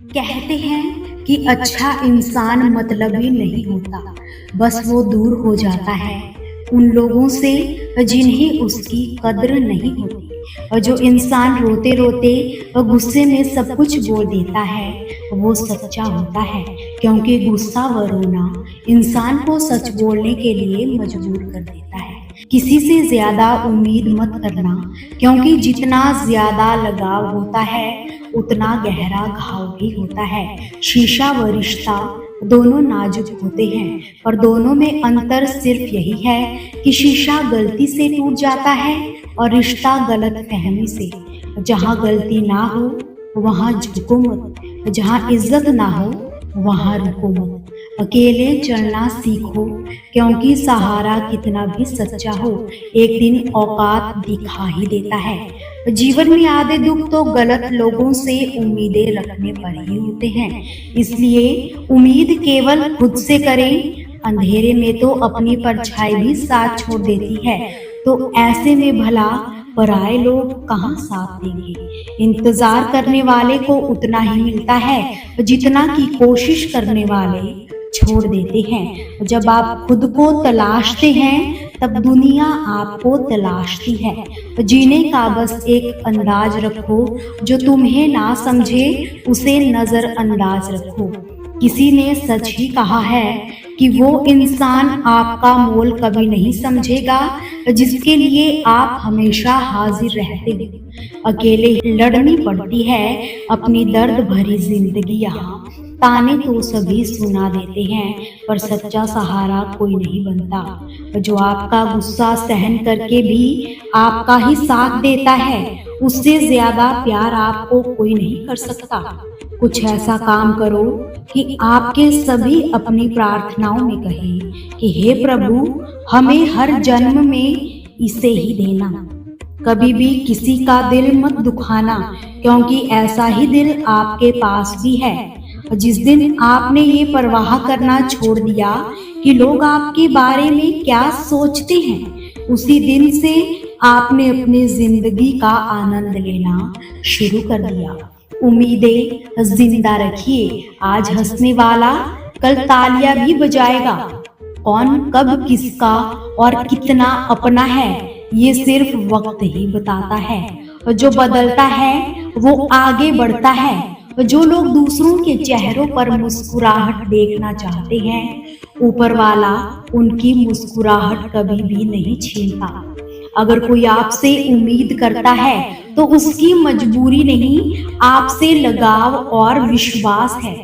कहते हैं कि अच्छा इंसान मतलबी नहीं होता, बस वो दूर हो जाता है उन लोगों से जिन्हें उसकी कद्र नहीं होती। और जो इंसान रोते रोते और गुस्से में सब कुछ बोल देता है वो सच्चा होता है, क्योंकि गुस्सा व रोना इंसान को सच बोलने के लिए मजबूर कर देता है। किसी से ज्यादा उम्मीद मत करना, क्योंकि जितना ज्यादा लगाव होता है उतना गहरा घाव भी होता है। शीशा व रिश्ता दोनों नाजुक होते हैं, पर दोनों में अंतर सिर्फ यही है कि शीशा गलती से टूट जाता है और रिश्ता गलत फहमी से। जहाँ गलती ना हो वहाँ झुको मत, जहाँ इज्जत ना हो वहाँ रुको मत। अकेले चलना सीखो, क्योंकि सहारा कितना भी सच्चा हो एक दिन औकात दिखा ही देता है। जीवन में आधे दुख तो गलत लोगों से उम्मीदें रखने पर ही होते हैं, इसलिए उम्मीद केवल खुद से करें। अंधेरे में तो अपनी परछाई भी साथ छोड़ देती है, तो ऐसे में भला पराए लोग कहाँ साथ देंगे। इंतजार करने वाले को उतना ही मिलता है जितना की कोशिश करने वाले छोड़ देते हैं। जब आप खुद को तलाशते हैं तब दुनिया आपको तलाशती है। जीने का बस एक अंदाज रखो, जो तुम्हें ना समझे उसे नजरअंदाज रखो। किसी ने सच ही कहा है कि वो इंसान आपका मोल कभी नहीं समझेगा जिसके लिए आप हमेशा हाजिर रहते हो। अकेले लड़नी पड़ती है अपनी दर्द भरी जिंदगी यहाँ। ताने तो सभी सुना देते हैं, पर सच्चा सहारा कोई नहीं बनता। जो आपका गुस्सा सहन करके भी आपका ही साथ देता है, उससे ज्यादा प्यार आपको कोई नहीं कर सकता। कुछ ऐसा काम करो कि आपके सभी अपनी प्रार्थनाओं में कहें कि हे प्रभु, हमें हर जन्म में इसे ही देना। कभी भी किसी का दिल मत दुखाना, क्योंकि ऐसा ही दिल आपके पास भी है। जिस दिन आपने ये परवाह करना छोड़ दिया कि लोग आपके बारे में क्या सोचते हैं, उसी दिन से आपने अपनी जिंदगी का आनंद लेना शुरू कर दिया। उम्मीदें जिंदा रखिए, आज हंसने वाला कल तालियां भी बजाएगा। कौन कब किसका और कितना अपना है ये सिर्फ वक्त ही बताता है। और जो बदलता है वो आगे बढ़ता है। जो लोग दूसरों के चेहरों पर मुस्कुराहट देखना चाहते हैं, ऊपर वाला उनकी मुस्कुराहट कभी भी नहीं छीनता। अगर कोई आपसे उम्मीद करता है तो उसकी मजबूरी नहीं, आपसे लगाव और विश्वास है।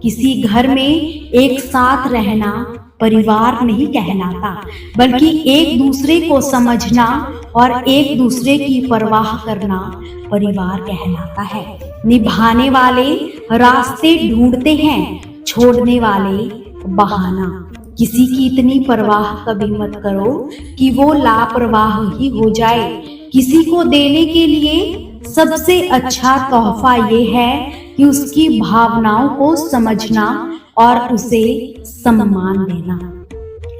किसी घर में एक साथ रहना परिवार नहीं कहलाता, बल्कि एक दूसरे को समझना और एक दूसरे की परवाह करना परिवार कहलाता है। निभाने वाले रास्ते ढूंढते हैं, छोड़ने वाले बहाना। किसी की इतनी परवाह कभी मत करो कि वो लापरवाह ही हो जाए। किसी को देने के लिए सबसे अच्छा तोहफा ये है कि उसकी भावनाओं को समझना और उसे सम्मान देना।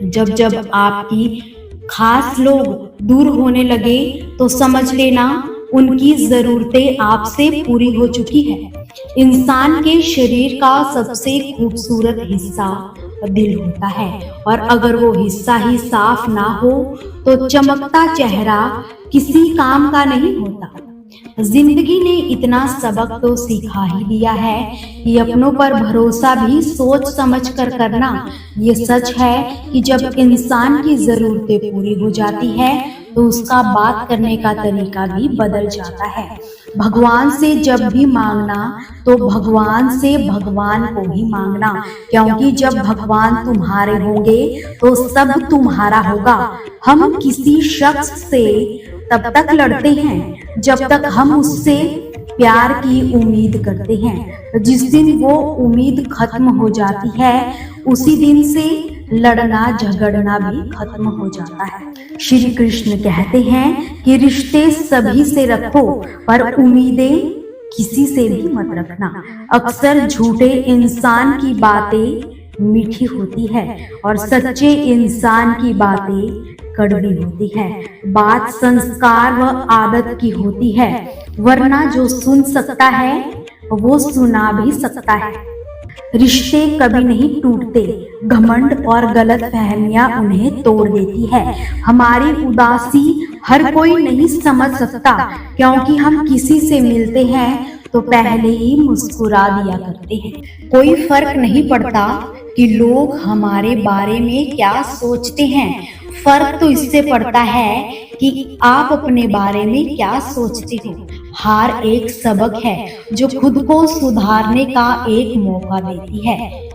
जब जब आपकी खास लोग दूर होने लगे तो समझ लेना उनकी जरूरतें आपसे पूरी हो चुकी है। इंसान के शरीर का सबसे खूबसूरत हिस्सा दिल होता है, और अगर वो हिस्सा ही साफ ना हो तो चमकता चेहरा किसी काम का नहीं होता। जिंदगी ने इतना सबक तो सिखा ही दिया है कि अपनों पर भरोसा भी सोच समझ कर करना। ये सच है कि जब इंसान की जरूरतें पूरी हो जाती है तो उसका बात करने का तरीका भी बदल जाता है। भगवान से जब भी मांगना तो भगवान से भगवान को ही मांगना, क्योंकि जब भगवान तुम्हारे होंगे तो सब तुम्हारा होगा। हम किसी शख्स से तब तक लड़ते हैं जब तक हम उससे प्यार की उम्मीद करते हैं। जिस दिन वो उम्मीद खत्म हो जाती है उसी दिन से लड़ना झगड़ना भी खत्म हो जाता है। श्री कृष्ण कहते हैं कि रिश्ते सभी से रखो, पर उम्मीदें किसी से भी मत रखना। अक्सर झूठे इंसान की बातें मीठी होती है और सच्चे इंसान की बातें कड़वी होती है। बात संस्कार व आदत की होती है, वरना जो सुन सकता है वो सुना भी सकता है। रिश्ते कभी नहीं टूटते, घमंड और गलत फहमियां उन्हें तोड़ देती है। हमारी उदासी हर कोई नहीं समझ सकता, क्योंकि हम किसी से मिलते हैं तो पहले ही मुस्कुरा दिया करते हैं। कोई फर्क नहीं पड़ता कि लोग हमारे बारे में क्या सोचते हैं, फर्क तो इससे पड़ता है कि आप अपने बारे में क्या सोचते हो। हार एक सबक है जो खुद को सुधारने का एक मौका देती है।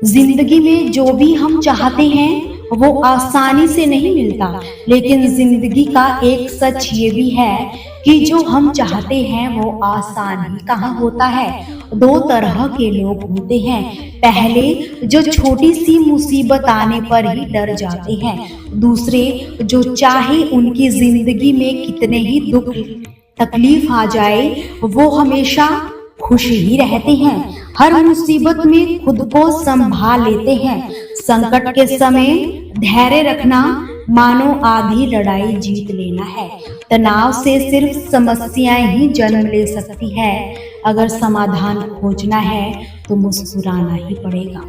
जिंदगी में जो भी हम चाहते हैं वो आसानी से नहीं मिलता, लेकिन जिंदगी का एक सच ये भी है कि जो हम चाहते हैं वो आसान ही कहाँ होता है। दो तरह के लोग होते हैं, पहले जो छोटी सी मुसीबत आने पर ही डर जाते हैं, दूसरे जो चाहे उनकी जिंदगी में कितने ही दुख तकलीफ आ जाए वो हमेशा खुश ही रहते हैं। हर मुसीबत में खुद को संभाल लेते हैं। संकट के समय धैर्य रखना मानो आधी लड़ाई जीत लेना है। तनाव से सिर्फ समस्याएं ही जन्म ले सकती है। अगर समाधान खोजना है तो मुस्कुराना ही पड़ेगा।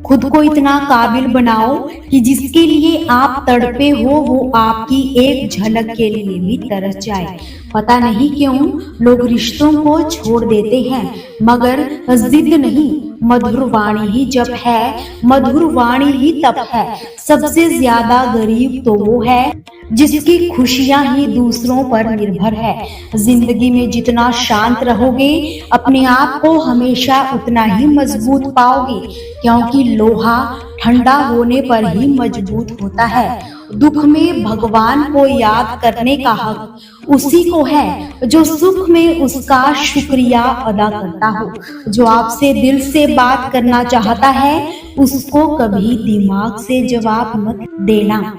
खुद को इतना काबिल बनाओ कि जिसके लिए आप तड़पे हो वो आपकी एक झलक के लिए भी तरस जाए। पता नहीं क्यों लोग रिश्तों को छोड़ देते हैं, मगर जिद नहीं, मधुर वाणी ही जप है, मधुर वाणी ही तप है। सबसे ज्यादा गरीब तो वो है जिसकी खुशियां ही दूसरों पर निर्भर है। जिंदगी में जितना शांत रहोगे अपने आप को हमेशा उतना ही मजबूत पाओगे, क्योंकि लोहा ठंडा होने पर ही मजबूत होता है। दुख में भगवान को याद करने का हक उसी को है जो सुख में उसका शुक्रिया अदा करता हो। जो आपसे दिल से बात करना चाहता है उसको कभी दिमाग से जवाब मत देना।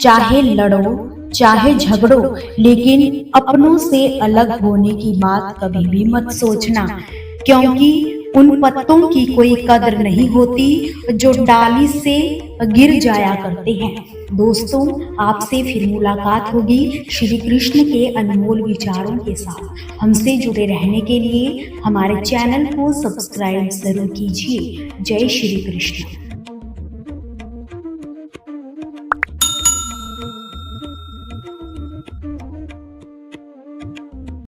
चाहे लड़ो चाहे झगड़ो, लेकिन अपनों से अलग होने की बात कभी भी मत सोचना, क्योंकि उन पत्तों की कोई कदर नहीं होती जो डाली से गिर जाया करते हैं। दोस्तों, आपसे फिर मुलाकात होगी श्री कृष्ण के अनमोल विचारों के साथ। हमसे जुड़े रहने के लिए हमारे चैनल को सब्सक्राइब जरूर कीजिए। जय श्री कृष्ण।